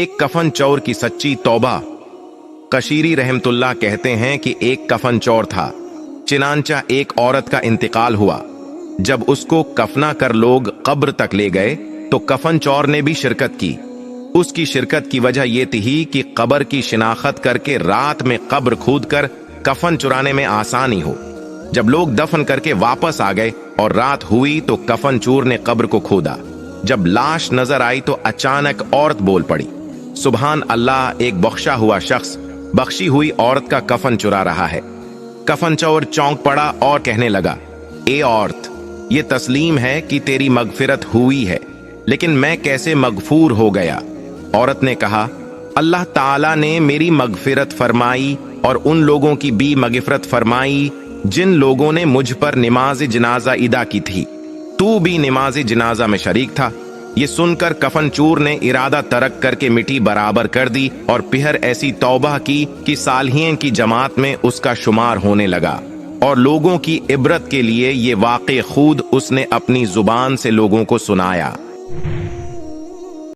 ایک کفن چور کی سچی توبہ۔ قشیری رحمتullah کہتے ہیں کہ ایک کفن چور تھا، چنانچہ ایک عورت کا انتقال ہوا۔ جب اس کو کفنا کر لوگ قبر تک لے گئے تو کفن چور نے بھی شرکت کی۔ اس کی شرکت کی وجہ یہ تھی کہ قبر کی شناخت کر کے رات میں قبر کھود کر کفن چرانے میں آسانی ہو۔ جب لوگ دفن کر کے واپس آ گئے اور رات ہوئی تو کفن چور نے قبر کو کھودا۔ جب لاش نظر آئی تو اچانک عورت بول پڑی، سبحان اللہ، ایک بخشا ہوا شخص بخشی ہوئی عورت کا کفن چرا رہا ہے۔ کفن چور چونک پڑا اور کہنے لگا، اے عورت، یہ تسلیم ہے کہ تیری مغفرت ہوئی ہے، لیکن میں کیسے مغفور ہو گیا؟ عورت نے کہا، اللہ تعالیٰ نے میری مغفرت فرمائی اور ان لوگوں کی بھی مغفرت فرمائی جن لوگوں نے مجھ پر نماز جنازہ ادا کی تھی۔ تو بھی نماز جنازہ میں شریک تھا۔ یہ سن کر کفن چور نے ارادہ ترک کر کے مٹی برابر کر دی اور پھر ایسی توبہ کی کہ صالحین کی جماعت میں اس کا شمار ہونے لگا، اور لوگوں کی عبرت کے لیے یہ واقعہ خود اس نے اپنی زبان سے لوگوں کو سنایا۔